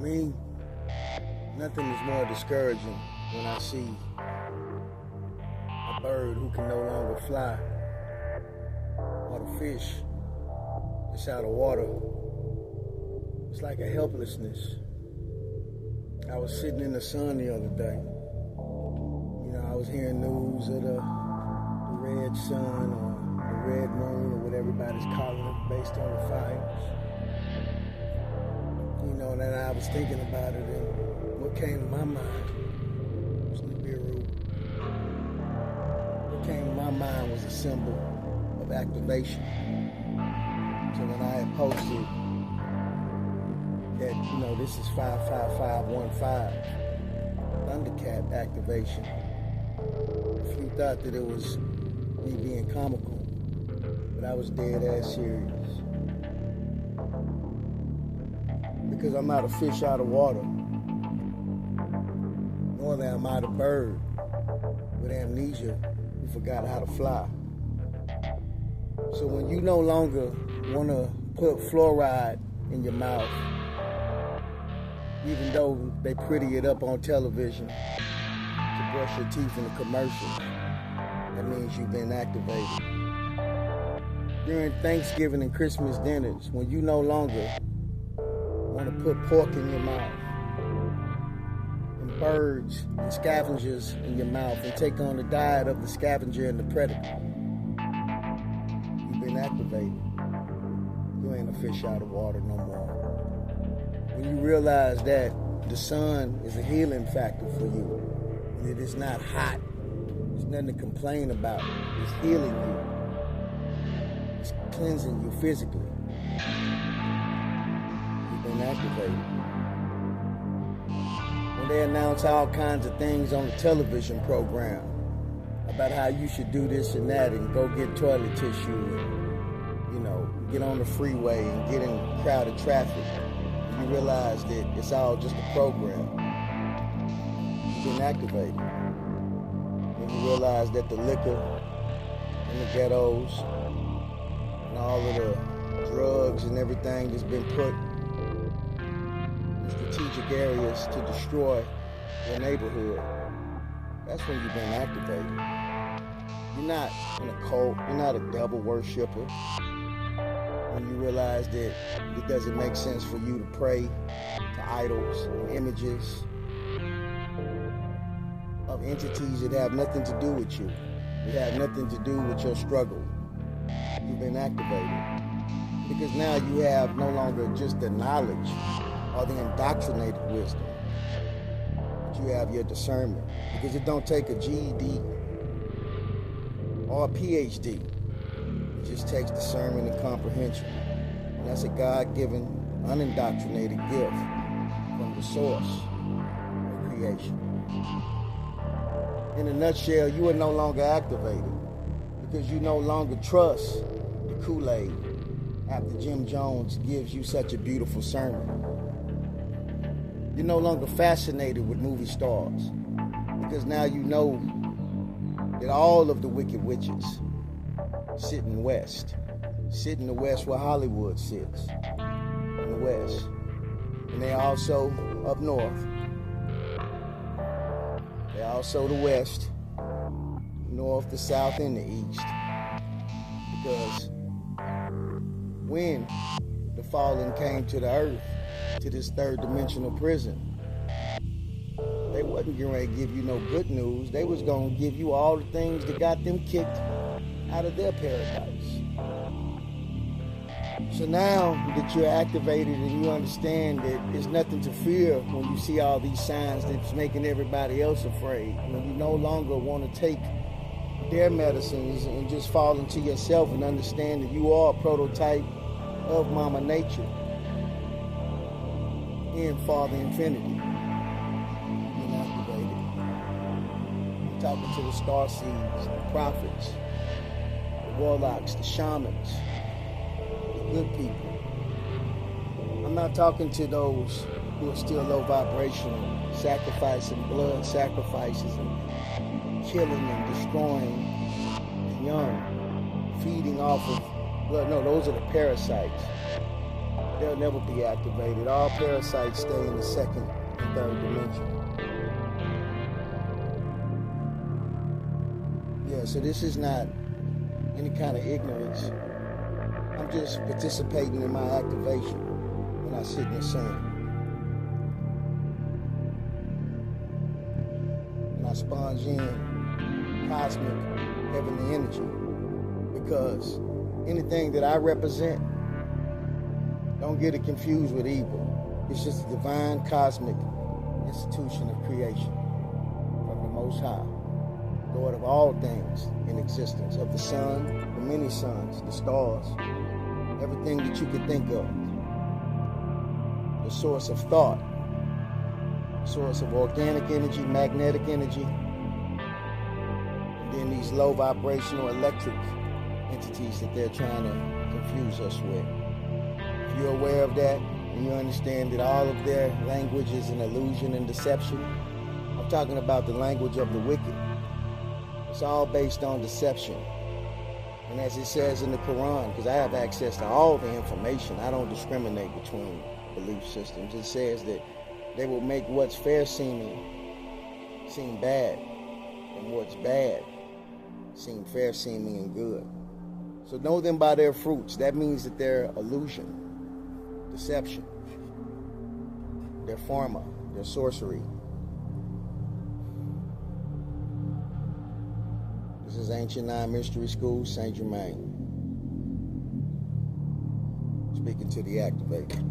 me, nothing is more discouraging when I see a bird who can no longer fly, or the fish that's out of water. It's like a helplessness. I was sitting in the sun the other day. I was hearing news of the red sun or the red moon or what everybody's calling it based on the fires. And then I was thinking about it, and what came to my mind was Nibiru. What came to my mind was a symbol of activation. So when I had posted that, this is 55515, Thundercat activation, if you thought that it was me being comical, but I was dead ass serious. Because I'm not a fish out of water, nor am I the bird with amnesia who forgot how to fly. So when you no longer want to put fluoride in your mouth, even though they pretty it up on television to brush your teeth in a commercial, that means you've been activated. During Thanksgiving and Christmas dinners, when you no longer want to put pork in your mouth and birds and scavengers in your mouth and take on the diet of the scavenger and the predator, you've been activated. You ain't a fish out of water no more. When you realize that the sun is a healing factor for you, and it is not hot, there's nothing to complain about. It's healing you. It's cleansing you physically. Activated. When they announce all kinds of things on the television program about how you should do this and that and go get toilet tissue and, get on the freeway and get in crowded traffic, you realize that it's all just a program. You've been activated. When you realize that the liquor and the ghettos and all of the drugs and everything that's been put strategic areas to destroy your neighborhood, that's when you've been activated. You're not in a cult, you're not a devil worshiper. When you realize that it doesn't make sense for you to pray to idols and images of entities that have nothing to do with you, that have nothing to do with your struggle, you've been activated. Because now you have no longer just the knowledge or the indoctrinated wisdom, but you have your discernment. Because it don't take a GED or a PhD. It just takes discernment and comprehension. And that's a God-given, unindoctrinated gift from the source of creation. In a nutshell, you are no longer activated because you no longer trust the Kool-Aid after Jim Jones gives you such a beautiful sermon. You're no longer fascinated with movie stars because now you know that all of the wicked witches sit in the West where Hollywood sits, in the West. And they're also up north. They're also the West, north, the south, and the east. Because when the fallen came to the earth, to this third dimensional prison, they wasn't getting ready to give you no good news. They was going to give you all the things that got them kicked out of their paradise. So now that you're activated and you understand that there's nothing to fear when you see all these signs that's making everybody else afraid, when you no longer want to take their medicines and just fall into yourself and understand that you are a prototype of Mama Nature and Father Infinity. Being activated. You're talking to the star seeds, the prophets, the warlocks, the shamans, the good people. I'm not talking to those who are still low vibrational, sacrificing blood sacrifices and killing and destroying the young, feeding off of blood. No, those are the parasites. they'll never be activated. All parasites stay in the second and third dimension. Yeah, so this is not any kind of ignorance. I'm just participating in my activation when I sit in the sun. And I sponge in cosmic heavenly energy, because anything that I represent, don't get it confused with evil. It's just a divine cosmic institution of creation from the Most High, Lord of all things in existence, of the sun, the many suns, the stars, everything that you could think of. The source of thought, source of organic energy, magnetic energy, and then these low vibrational electric entities that they're trying to confuse us with. If you're aware of that, and you understand that all of their language is an illusion and deception, I'm talking about the language of the wicked. It's all based on deception. And as it says in the Quran, because I have access to all the information, I don't discriminate between belief systems. It says that they will make what's fair seeming seem bad, and what's bad seem fair seeming and good. So know them by their fruits. That means that they're illusion, deception, their pharma, their sorcery. This is Ancient Nine Mystery School, Saint Germain. Speaking to the activated.